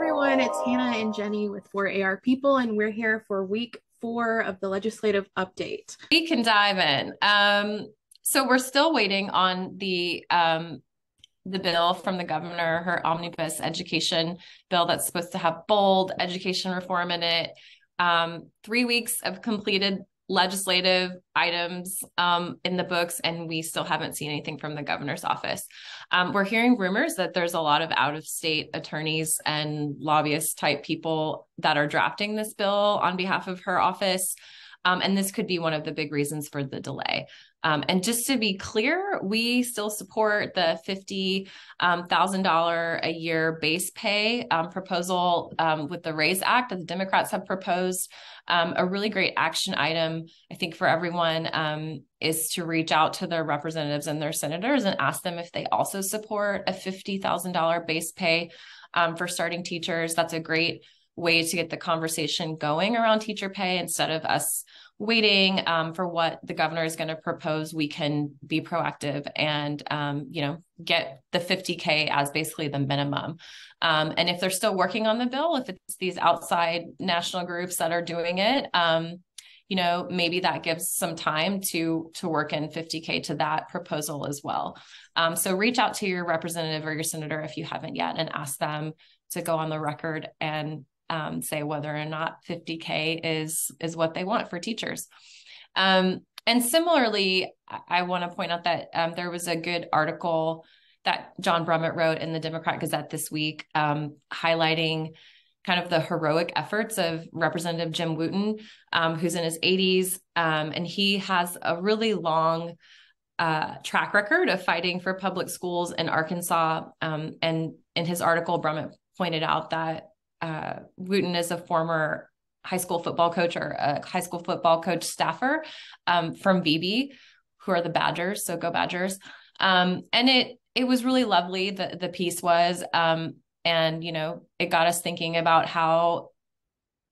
everyone, it's Hannah and Jenny with 4AR People, and we're here for week 4 of the legislative update. We can dive in. So we're still waiting on the bill from the governor, her omnibus education bill that's supposed to have bold education reform in it. 3 weeks of completed legislative items in the books, and we still haven't seen anything from the governor's office. We're hearing rumors that there's a lot of out-of-state attorneys and lobbyist type people that are drafting this bill on behalf of her office. And this could be one of the big reasons for the delay. And just to be clear, we still support the $50,000 a year base pay proposal with the RAISE Act that the Democrats have proposed. A really great action item, I think, for everyone is to reach out to their representatives and their senators and ask them if they also support a $50,000 base pay for starting teachers. That's a great way to get the conversation going around teacher pay. Instead of us waiting for what the governor is going to propose, we can be proactive and get the 50K as basically the minimum. And if they're still working on the bill, if it's these outside national groups that are doing it, maybe that gives some time to work in 50K to that proposal as well. So reach out to your representative or your senator if you haven't yet, and ask them to go on the record and say whether or not 50K is what they want for teachers. And similarly, I want to point out that there was a good article that John Brummett wrote in the Democrat Gazette this week, highlighting kind of the heroic efforts of Representative Jim Wooten, who's in his 80s. And he has a really long track record of fighting for public schools in Arkansas. And in his article, Brummett pointed out that Wooten is a former high school football coach or a high school football coach staffer from BB, who are the Badgers. So go Badgers. And it was really lovely. The piece was, and it got us thinking about how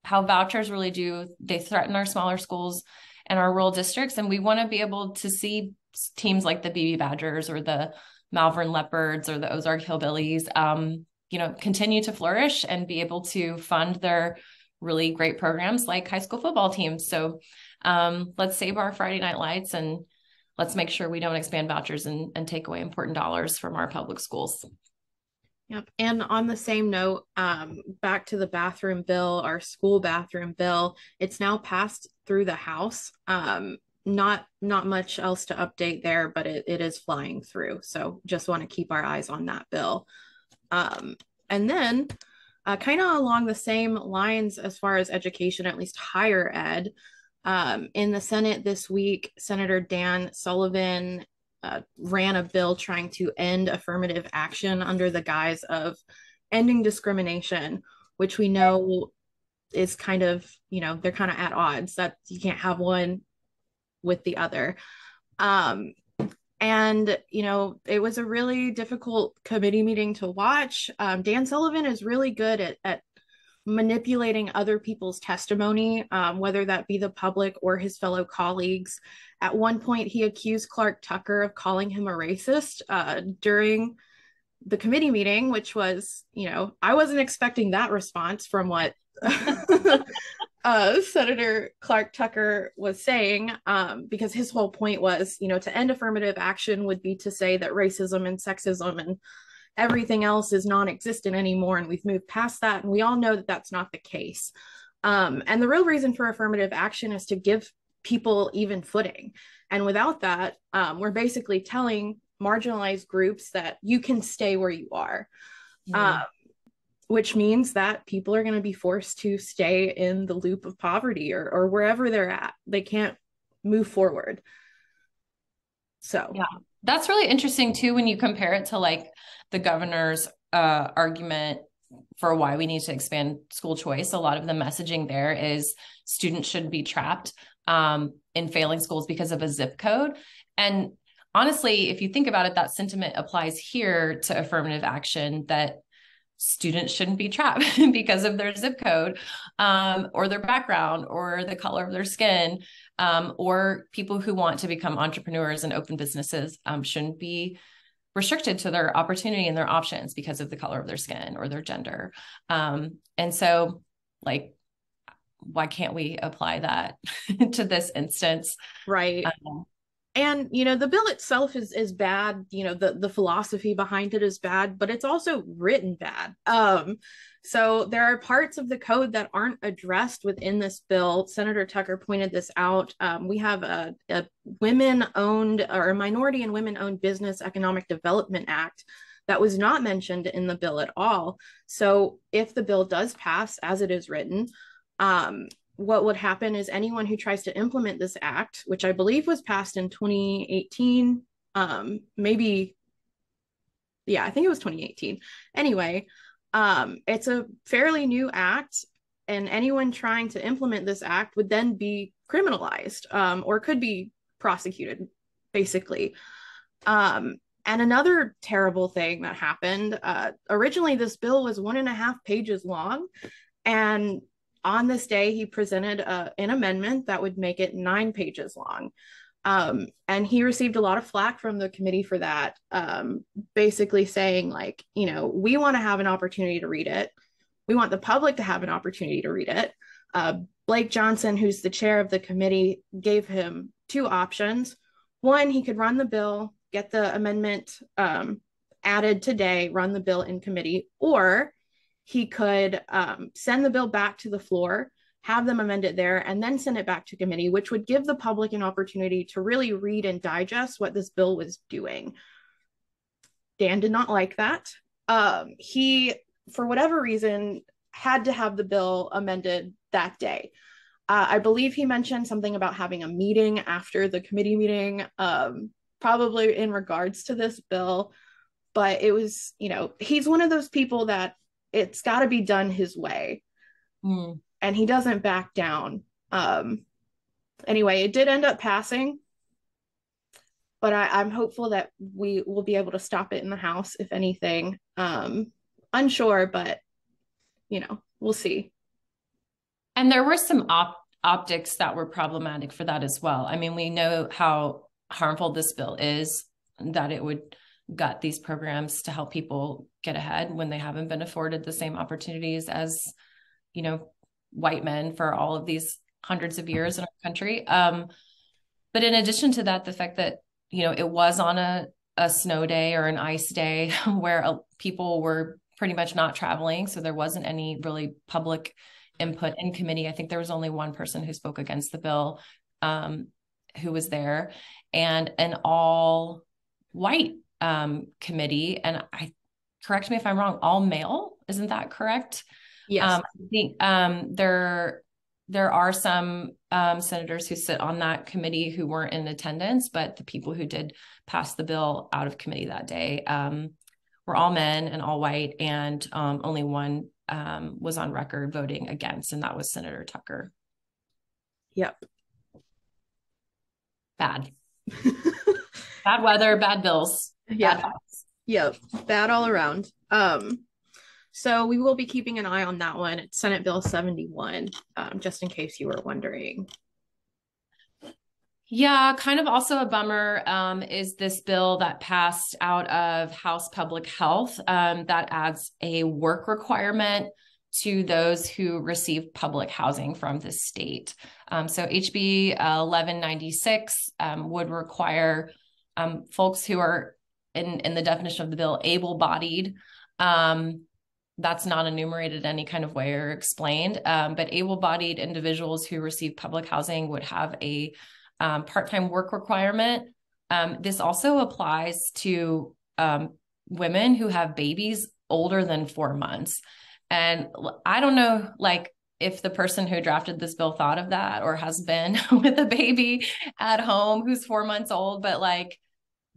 vouchers really they threaten our smaller schools and our rural districts. And we want to be able to see teams like the BB Badgers or the Malvern Leopards or the Ozark Hillbillies continue to flourish and be able to fund their really great programs like high school football teams. So let's save our Friday night lights, and let's make sure we don't expand vouchers and take away important dollars from our public schools. Yep. And on the same note, back to the bathroom bill, our school bathroom bill, it's now passed through the House. Not much else to update there, but it is flying through. So just want to keep our eyes on that bill. And then kind of along the same lines as far as education, at least higher ed, in the Senate this week, Senator Dan Sullivan ran a bill trying to end affirmative action under the guise of ending discrimination, which we know is kind of, they're kind of at odds, that you can't have one with the other. And, it was a really difficult committee meeting to watch. Dan Sullivan is really good at manipulating other people's testimony, whether that be the public or his fellow colleagues. At one point, he accused Clark Tucker of calling him a racist during the committee meeting, which was, I wasn't expecting that response from what Senator Clark Tucker was saying, because his whole point was, to end affirmative action would be to say that racism and sexism and everything else is non-existent anymore, and we've moved past that, and we all know that that's not the case. And the real reason for affirmative action is to give people even footing. And without that, we're basically telling marginalized groups that you can stay where you are. Which means that people are going to be forced to stay in the loop of poverty or wherever they're at. They can't move forward. So yeah, that's really interesting too, when you compare it to like the governor's argument for why we need to expand school choice. A lot of the messaging there is students shouldn't be trapped in failing schools because of a zip code. And honestly, if you think about it, that sentiment applies here to affirmative action, that students shouldn't be trapped because of their zip code or their background or the color of their skin, or people who want to become entrepreneurs and open businesses shouldn't be restricted to their opportunity and their options because of the color of their skin or their gender. And so, like, why can't we apply that to this instance? Right. And the bill itself is bad. The philosophy behind it is bad, but it's also written bad. So there are parts of the code that aren't addressed within this bill. Senator Tucker pointed this out. We have a women-owned or a minority and women-owned business economic development act that was not mentioned in the bill at all. So if the bill does pass as it is written, what would happen is anyone who tries to implement this act, which I believe was passed in 2018, maybe, yeah, I think it was 2018. Anyway, it's a fairly new act, and anyone trying to implement this act would then be criminalized, or could be prosecuted, basically. And another terrible thing that happened, originally this bill was 1.5 pages long, and on this day, he presented an amendment that would make it 9 pages long. And he received a lot of flack from the committee for that, basically saying, like, we want to have an opportunity to read it. We want the public to have an opportunity to read it. Blake Johnson, who's the chair of the committee, gave him 2 options. One, he could run the bill, get the amendment added today, run the bill in committee, or he could send the bill back to the floor, have them amend it there, and then send it back to committee, which would give the public an opportunity to really read and digest what this bill was doing. Dan did not like that. He, for whatever reason, had to have the bill amended that day. I believe he mentioned something about having a meeting after the committee meeting, probably in regards to this bill. But it was, he's one of those people that it's got to be done his way. And he doesn't back down. Anyway, it did end up passing, but I'm hopeful that we will be able to stop it in the House, if anything. Unsure, but we'll see. And there were some optics that were problematic for that as well. I mean, we know how harmful this bill is, that it would gut these programs to help people get ahead when they haven't been afforded the same opportunities as, white men for all of these hundreds of years in our country. But in addition to that, the fact that, it was on a snow day or an ice day where people were pretty much not traveling. So there wasn't any really public input in committee. I think there was only one person who spoke against the bill, who was there, and an all white committee. And correct me if I'm wrong, all male. Isn't that correct? Yes. I think there are some senators who sit on that committee who weren't in attendance, but the people who did pass the bill out of committee that day were all men and all white, and only one was on record voting against, and that was Senator Tucker. Yep. Bad. Bad weather, bad bills. Yeah. Bad yep. Bad all around. So we will be keeping an eye on that one. It's Senate Bill 71, just in case you were wondering. Yeah, kind of also a bummer is this bill that passed out of House Public Health that adds a work requirement to those who receive public housing from the state. So HB 1196 would require folks who are in the definition of the bill able-bodied. That's not enumerated any kind of way or explained, but able-bodied individuals who receive public housing would have a part-time work requirement. This also applies to women who have babies older than 4 months. And I don't know, like, if the person who drafted this bill thought of that or has been with a baby at home who's 4 months old, but like,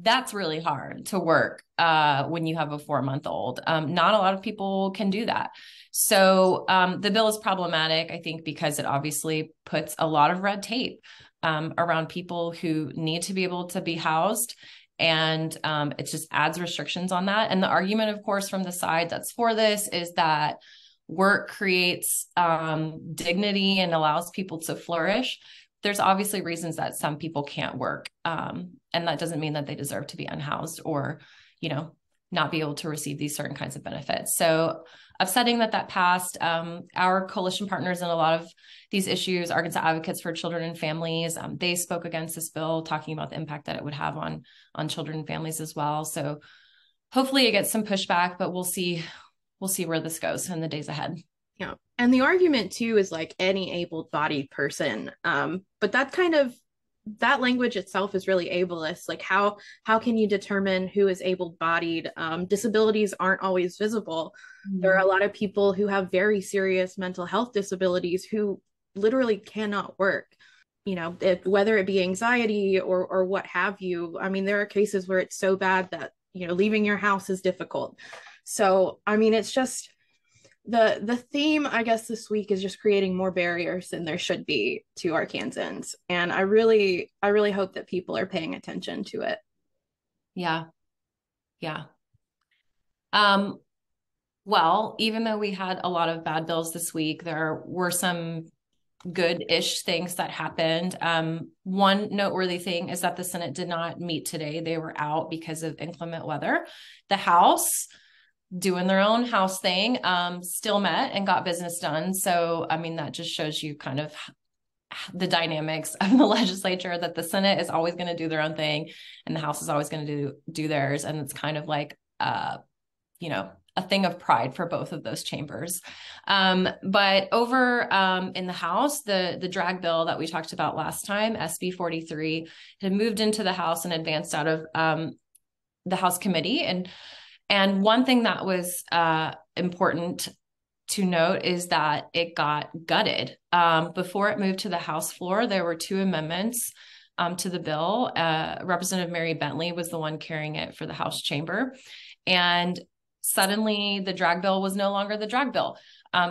that's really hard to work when you have a 4-month-old. Not a lot of people can do that. So the bill is problematic, I think, because it obviously puts a lot of red tape around people who need to be able to be housed. And it just adds restrictions on that. And the argument, of course, from the side that's for this is that work creates dignity and allows people to flourish. There's obviously reasons that some people can't work. And that doesn't mean that they deserve to be unhoused or, not be able to receive these certain kinds of benefits. So upsetting that passed. Our coalition partners in a lot of these issues, Arkansas Advocates for Children and Families, they spoke against this bill, talking about the impact that it would have on children and families as well. So hopefully it gets some pushback, but we'll see where this goes in the days ahead. Yeah. And the argument too is like any able-bodied person. But that language itself is really ableist. Like how can you determine who is able-bodied? Disabilities aren't always visible. Mm-hmm. There are a lot of people who have very serious mental health disabilities who literally cannot work. Whether it be anxiety or what have you. I mean, there are cases where it's so bad that leaving your house is difficult. So I mean, it's just the theme, I guess, this week is just creating more barriers than there should be to Arkansans. And I really hope that people are paying attention to it. Yeah. Yeah. Well, even though we had a lot of bad bills this week, there were some good-ish things that happened. One noteworthy thing is that the Senate did not meet today. They were out because of inclement weather. The House, doing their own House thing, still met and got business done. So, I mean, that just shows you kind of the dynamics of the legislature, that the Senate is always going to do their own thing and the House is always going to do theirs. And it's kind of like, a thing of pride for both of those chambers. But over in the House, the drag bill that we talked about last time, SB 43, had moved into the House and advanced out of the House committee. And one thing that was important to note is that it got gutted. Before it moved to the House floor, there were 2 amendments to the bill. Representative Mary Bentley was the one carrying it for the House chamber. And suddenly the drag bill was no longer the drag bill.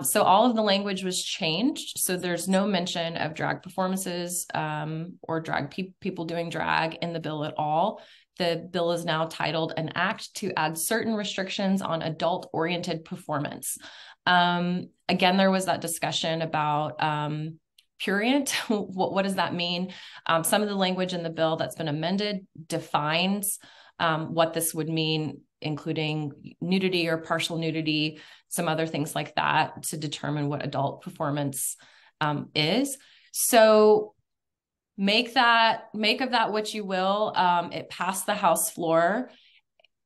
So all of the language was changed. So there's no mention of drag performances or drag people doing drag in the bill at all. The bill is now titled An Act to Add Certain Restrictions on Adult-Oriented Performance. Again, there was that discussion about prurient. What does that mean? Some of the language in the bill that's been amended defines what this would mean, including nudity or partial nudity, some other things like that, to determine what adult performance is. So make of that what you will. It passed the House floor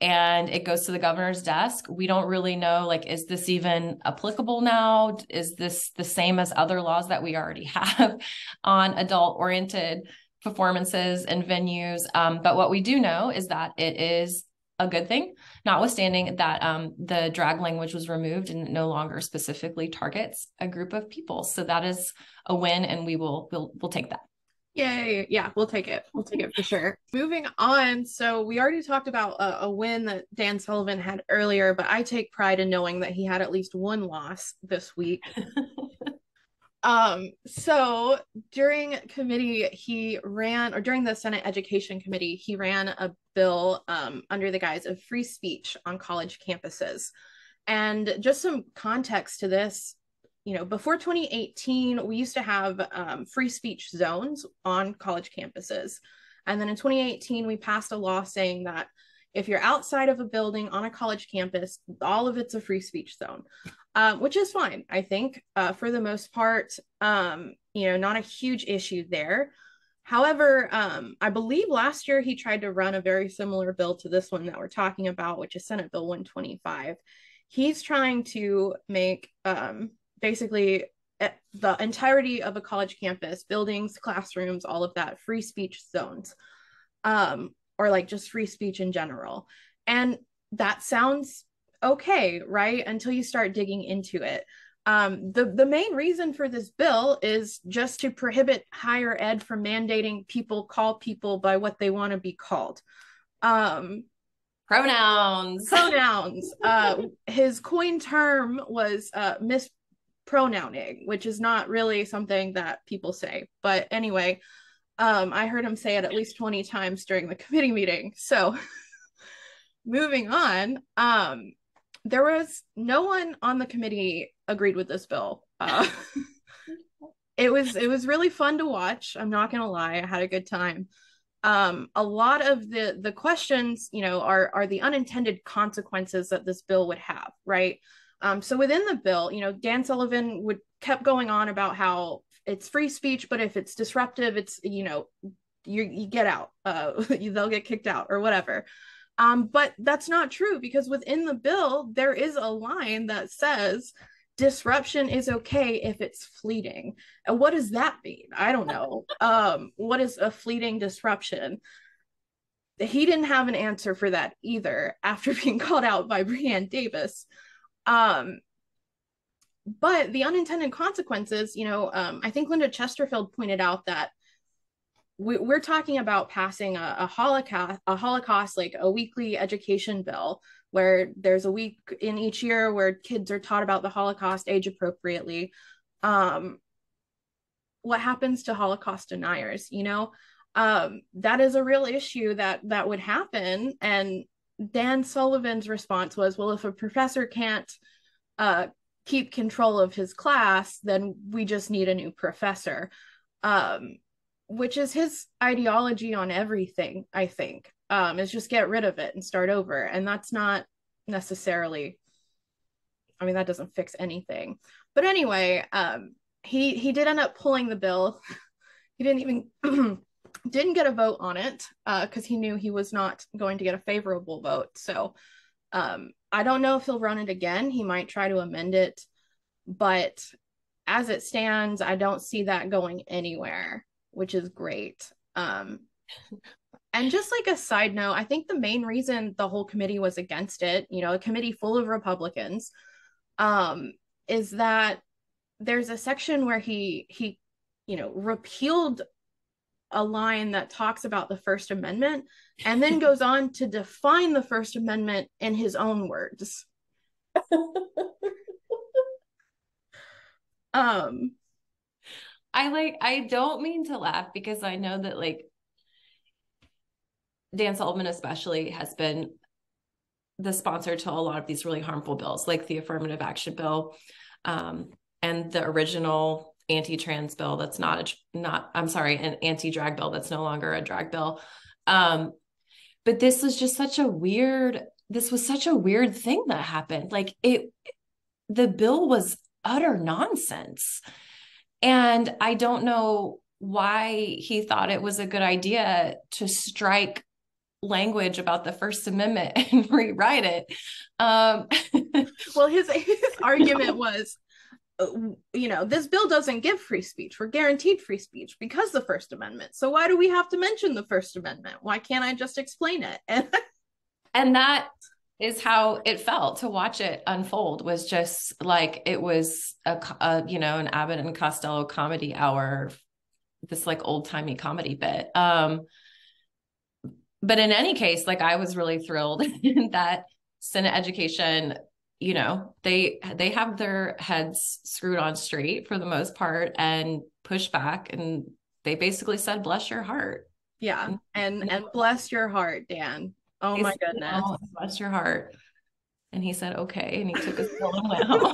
and it goes to the governor's desk. We don't really know, like, is this even applicable now? Is this the same as other laws that we already have on adult-oriented performances and venues? But what we do know is that it is a good thing, notwithstanding that the drag language was removed and it no longer specifically targets a group of people. So that is a win, and we'll take that. Yay. Yeah, we'll take it. We'll take it for sure. Moving on. So we already talked about a win that Dan Sullivan had earlier, but I take pride in knowing that he had at least one loss this week. So during the Senate Education Committee, he ran a bill under the guise of free speech on college campuses. And just some context to this, before 2018, we used to have free speech zones on college campuses. And then in 2018, we passed a law saying that if you're outside of a building on a college campus, all of it's a free speech zone, which is fine, I think, for the most part. Not a huge issue there. However, I believe last year he tried to run a very similar bill to this one that we're talking about, which is Senate Bill 125. He's trying to make basically the entirety of a college campus, buildings, classrooms, all of that, free speech zones, or like just free speech in general. And that sounds okay, right? Until you start digging into it. The main reason for this bill is just to prohibit higher ed from mandating people call people by what they want to be called. Pronouns. His coined term was mispronouncing, which is not really something that people say. But anyway, I heard him say it at least 20 times during the committee meeting. So moving on, there was no one on the committee agreed with this bill. It was really fun to watch. I'm not gonna lie, I had a good time. A lot of the questions, are the unintended consequences that this bill would have, right? So within the bill, Dan Sullivan would kept going on about how it's free speech, but if it's disruptive, it's you get out, they'll get kicked out or whatever. But that's not true, because within the bill there is a line that says disruption is okay if it's fleeting. And what does that mean? I don't know. What is a fleeting disruption? He didn't have an answer for that either after being called out by Breanne Davis. Um, but the unintended consequences, I think Linda Chesterfield pointed out that we're talking about passing a Holocaust, like a weekly education bill, where there's a week in each year where kids are taught about the Holocaust age appropriately. Um, what happens to Holocaust deniers? That is a real issue that would happen. And Dan Sullivan's response was, well, if a professor can't uh, keep control of his class, then we just need a new professor. Which is his ideology on everything, I think, is just get rid of it and start over. And that's not necessarily, I mean, that doesn't fix anything. But anyway, he did end up pulling the bill. He didn't even didn't get a vote on it, because he knew he was not going to get a favorable vote. So I don't know if he'll run it again. He might try to amend it, but as it stands, I don't see that going anywhere, which is great. And just like a side note, I think the main reason the whole committee was against it, a committee full of Republicans, is that there's a section where he repealed a line that talks about the First Amendment and then goes on to define the First Amendment in his own words. um I don't mean to laugh because I know that Dan Sullivan especially has been the sponsor to a lot of these really harmful bills, like the affirmative action bill, and the original anti-trans bill that's an anti-drag bill that's no longer a drag bill. But this was such a weird thing that happened. The bill was utter nonsense. And I don't know why he thought it was a good idea to strike language about the First Amendment and rewrite it. Well, his argument was, this bill doesn't give free speech. We're guaranteed free speech because the First Amendment. So why do we have to mention the First Amendment? Why can't I just explain it? And that is how it felt to watch it unfold, was just like it was an Abbott and Costello comedy hour, this old-timey comedy bit. But in any case, I was really thrilled that Senate Education, they have their heads screwed on straight for the most part and push back, and they basically said, bless your heart. Yeah. And bless your heart, Dan. Oh my goodness. Bless your heart. And he said, okay. And he took his bill and went home.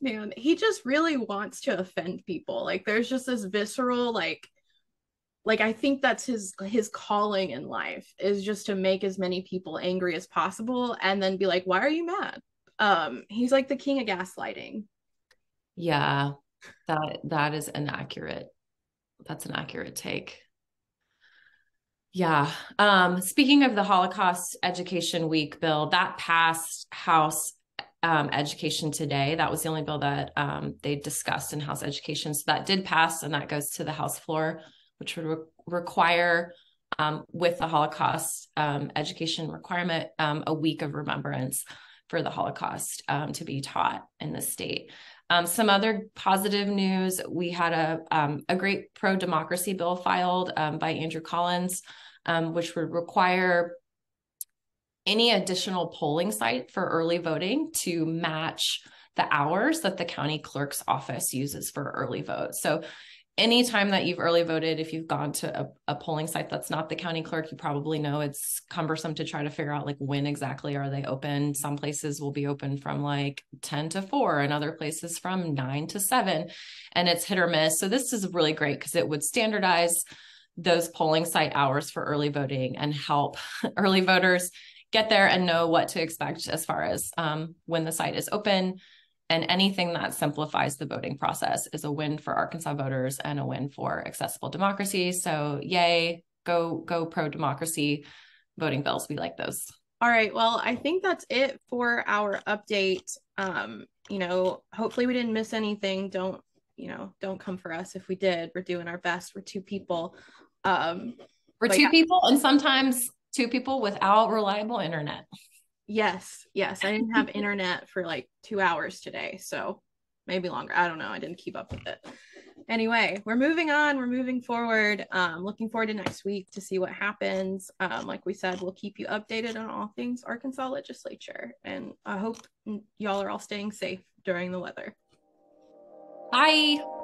Man, he just really wants to offend people. There's just this visceral, I think that's his calling in life, is just to make as many people angry as possible and then be like, why are you mad? He's like the king of gaslighting. Yeah, that's an accurate take. Yeah. Speaking of the Holocaust Education Week bill, that passed House Education today. That was the only bill that they discussed in House Education. So that did pass, and that goes to the House floor, which would require, with the Holocaust education requirement, a week of remembrance for the Holocaust to be taught in the state. Some other positive news: we had a great pro-democracy bill filed by Andrew Collins, which would require any additional polling site for early voting to match the hours that the county clerk's office uses for early vote. So anytime that you've early voted, if you've gone to a polling site that's not the county clerk, you probably know it's cumbersome to try to figure out when exactly are they open. Some places will be open from 10 to 4 and other places from 9 to 7, and it's hit or miss. So this is really great because it would standardize those polling site hours for early voting and help early voters get there and know what to expect as far as when the site is open. And anything that simplifies the voting process is a win for Arkansas voters and a win for accessible democracy. So yay, go pro democracy voting bills. We like those. All right. Well, I think that's it for our update. Hopefully we didn't miss anything. Don't come for us if we did. We're doing our best. We're two people. We're two Yeah. people and sometimes two people without reliable internet. Yes. I didn't have internet for like 2 hours today, so maybe longer. I don't know. I didn't keep up with it. Anyway, we're moving on. We're moving forward. Looking forward to next week to see what happens. Like we said, we'll keep you updated on all things Arkansas legislature. And I hope y'all are all staying safe during the weather. Bye.